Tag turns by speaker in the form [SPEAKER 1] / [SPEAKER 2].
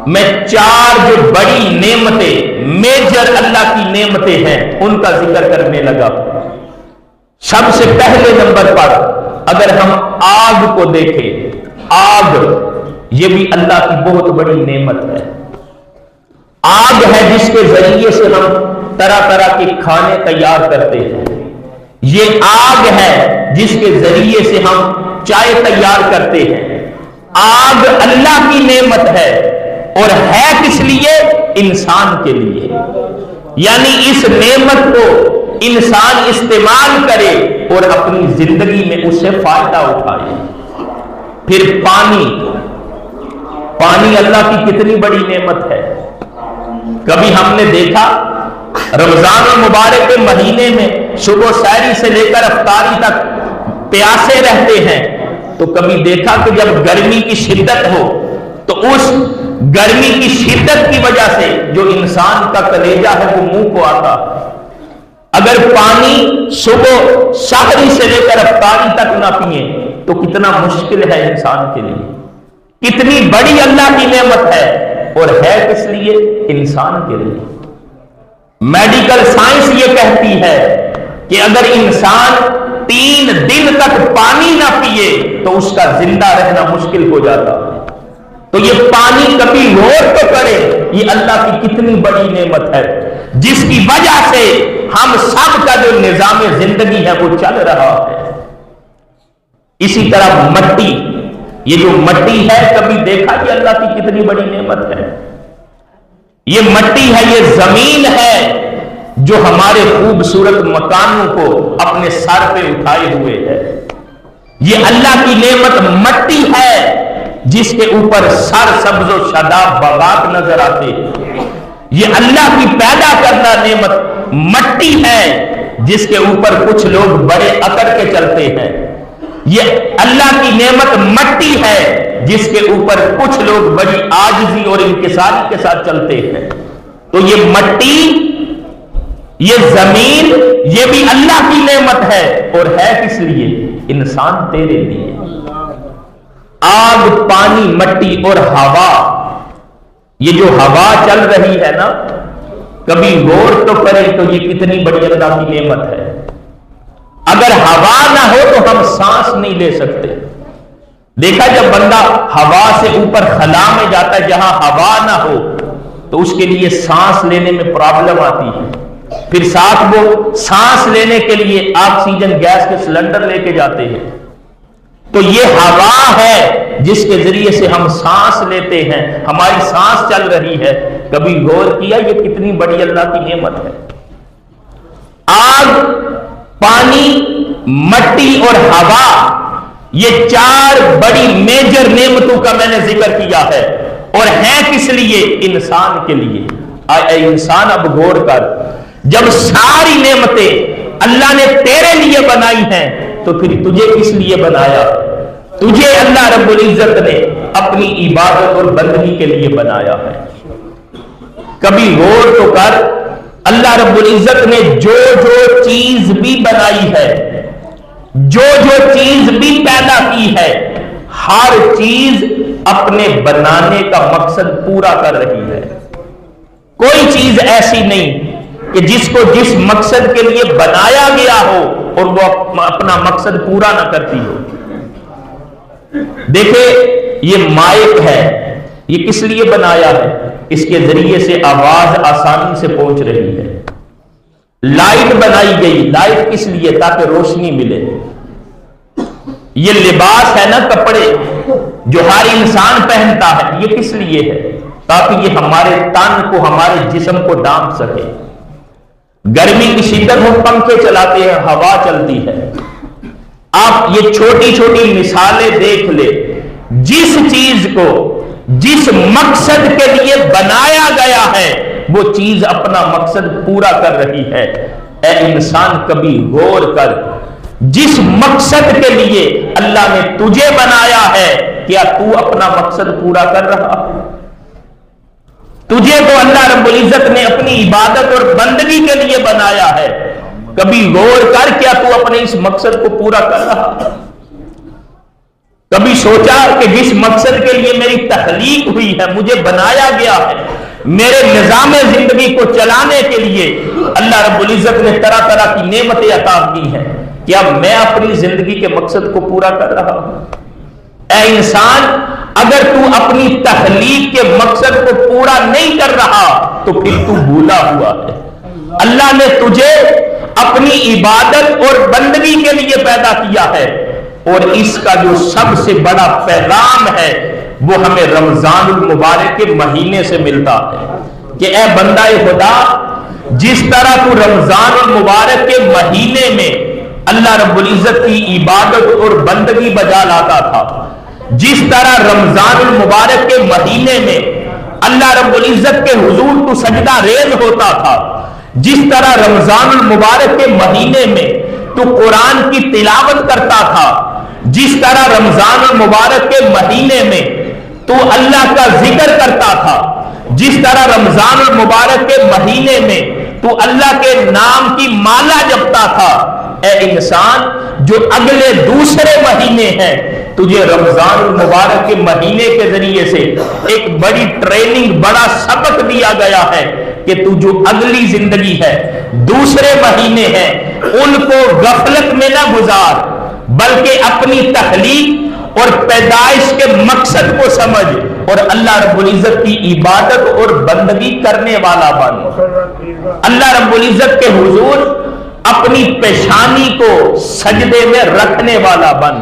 [SPEAKER 1] میں چار جو بڑی نعمتیں، میجر اللہ کی نعمتیں ہیں، ان کا ذکر کرنے لگا۔ سب سے پہلے نمبر پر اگر ہم آگ کو دیکھیں، آگ یہ بھی اللہ کی بہت بڑی نعمت ہے۔ آگ ہے جس کے ذریعے سے ہم طرح طرح کے کھانے تیار کرتے ہیں۔ یہ آگ ہے جس کے ذریعے سے ہم چائے تیار کرتے ہیں۔ آگ اللہ کی نعمت ہے، اور ہے کس لیے؟ انسان کے لیے۔ یعنی اس نعمت کو انسان استعمال کرے اور اپنی زندگی میں اس سے فائدہ اٹھائے۔ پھر پانی، پانی اللہ کی کتنی بڑی نعمت ہے۔ کبھی ہم نے دیکھا رمضان المبارک کے مہینے میں صبح سحری سے لے کر افطاری تک پیاسے رہتے ہیں، تو کبھی دیکھا کہ جب گرمی کی شدت ہو تو اس گرمی کی شدت کی وجہ سے جو انسان کا کلیجہ ہے وہ منہ کو آتا۔ اگر پانی صبح سحری سے لے کر افطاری تک نہ پیئیں تو کتنا مشکل ہے انسان کے لیے۔ کتنی بڑی اللہ کی نعمت ہے، اور ہے کس لیے؟ انسان کے لیے۔ میڈیکل سائنس یہ کہتی ہے کہ اگر انسان 3 دن تک پانی نہ پیے تو اس کا زندہ رہنا مشکل ہو جاتا ہے۔ تو یہ پانی کبھی غور تو کرے، یہ اللہ کی کتنی بڑی نعمت ہے جس کی وجہ سے ہم سب کا جو نظام زندگی ہے وہ چل رہا ہے۔ اسی طرح مٹی، یہ جو مٹی ہے کبھی دیکھا کہ اللہ کی کتنی بڑی نعمت ہے۔ یہ مٹی ہے، یہ زمین ہے جو ہمارے خوبصورت مکانوں کو اپنے سر پہ اٹھائے ہوئے ہے۔ یہ اللہ کی نعمت مٹی ہے جس کے اوپر سر سبز و شاداب باغات نظر آتے ہیں۔ یہ اللہ کی پیدا کرنا نعمت مٹی ہے جس کے اوپر کچھ لوگ بڑے اکڑ کے چلتے ہیں۔ یہ اللہ کی نعمت مٹی ہے جس کے اوپر کچھ لوگ بڑی عاجزی اور انکساری کے ساتھ چلتے ہیں۔ تو یہ مٹی، یہ زمین، یہ بھی اللہ کی نعمت ہے، اور ہے کس لیے؟ انسان تیرے لیے۔ آگ، پانی، مٹی اور ہوا، یہ جو ہوا چل رہی ہے نا، کبھی غور تو کریں تو یہ کتنی بڑی اللہ کی نعمت ہے۔ اگر ہوا نہ ہو تو ہم سانس نہیں لے سکتے۔ دیکھا جب بندہ ہوا سے اوپر خلا میں جاتا ہے جہاں ہوا نہ ہو تو اس کے لیے سانس لینے میں پرابلم آتی ہے۔ پھر ساتھ وہ سانس لینے کے لیے آکسیجن گیس کے سلنڈر لے کے جاتے ہیں۔ تو یہ ہوا ہے جس کے ذریعے سے ہم سانس لیتے ہیں، ہماری سانس چل رہی ہے۔ کبھی غور کیا یہ کتنی بڑی اللہ کی نعمت ہے۔ آگ، پانی، مٹی اور ہوا، یہ 4 بڑی میجر نعمتوں کا میں نے ذکر کیا ہے، اور ہیں کس لیے؟ انسان کے لیے۔ اے انسان اب غور کر، جب ساری نعمتیں اللہ نے تیرے لیے بنائی ہیں تو پھر تجھے کس لیے بنایا؟ تجھے اللہ رب العزت نے اپنی عبادت اور بندگی کے لیے بنایا ہے۔ کبھی غور تو کر، اللہ رب العزت نے جو جو چیز بھی بنائی ہے، جو جو چیز بھی پیدا کی ہے، ہر چیز اپنے بنانے کا مقصد پورا کر رہی ہے۔ کوئی چیز ایسی نہیں کہ جس کو جس مقصد کے لیے بنایا گیا ہو اور وہ اپنا مقصد پورا نہ کرتی ہو۔ دیکھیں یہ مائک ہے، یہ کس لیے بنایا ہے؟ اس کے ذریعے سے آواز آسانی سے پہنچ رہی ہے۔ لائٹ بنائی گئی، لائٹ کس لیے؟ تاکہ روشنی ملے۔ یہ لباس ہے نا، کپڑے جو ہر انسان پہنتا ہے، یہ کس لیے ہے؟ تاکہ یہ ہمارے تن کو، ہمارے جسم کو ڈھانپ سکے۔ گرمی کی شدت ہو، پنکھے چلاتے ہیں، ہوا چلتی ہے۔ آپ یہ چھوٹی چھوٹی مثالیں دیکھ لے، جس چیز کو جس مقصد کے لیے بنایا گیا ہے وہ چیز اپنا مقصد پورا کر رہی ہے۔ اے انسان کبھی غور کر، جس مقصد کے لیے اللہ نے تجھے بنایا ہے کیا تو اپنا مقصد پورا کر رہا؟ تجھے تو اللہ رب العزت نے اپنی عبادت اور بندگی کے لیے بنایا ہے، کبھی غور کر کیا تو اپنے اس مقصد کو پورا کر رہا؟ کبھی سوچا کہ جس مقصد کے لیے میری تخلیق ہوئی ہے، مجھے بنایا گیا ہے، میرے نظام زندگی کو چلانے کے لیے اللہ رب العزت نے طرح طرح کی نعمتیں عطا کی ہیں، کیا میں اپنی زندگی کے مقصد کو پورا کر رہا ہوں؟ اے انسان، اگر تو اپنی تخلیق کے مقصد کو پورا نہیں کر رہا تو پھر تو بھولا ہوا ہے۔ اللہ نے تجھے اپنی عبادت اور بندگی کے لیے پیدا کیا ہے، اور اس کا جو سب سے بڑا پیغام ہے وہ ہمیں رمضان المبارک کے مہینے سے ملتا ہے کہ اے بندہ خدا، جس طرح تو رمضان المبارک کے مہینے میں اللہ رب العزت کی عبادت اور بندگی بجا لاتا تھا، جس طرح رمضان المبارک کے مہینے میں اللہ رب العزت کے حضور تو سجدہ ریز ہوتا تھا، جس طرح رمضان المبارک کے مہینے میں تو قرآن کی تلاوت کرتا تھا، جس طرح رمضان المبارک کے مہینے میں تو اللہ کا ذکر کرتا تھا، جس طرح رمضان المبارک کے مہینے میں تو اللہ کے نام کی مالا جپتا تھا، اے انسان، جو اگلے دوسرے مہینے ہیں تجھے رمضان المبارک کے مہینے کے ذریعے سے ایک بڑی ٹریننگ، بڑا سبق دیا گیا ہے کہ تو جو اگلی زندگی ہے، دوسرے مہینے ہیں، ان کو غفلت میں نہ گزار، بلکہ اپنی تخلیق اور پیدائش کے مقصد کو سمجھ اور اللہ رب العزت کی عبادت اور بندگی کرنے والا بن۔ اللہ رب العزت کے حضور اپنی پیشانی کو سجدے میں رکھنے والا بن۔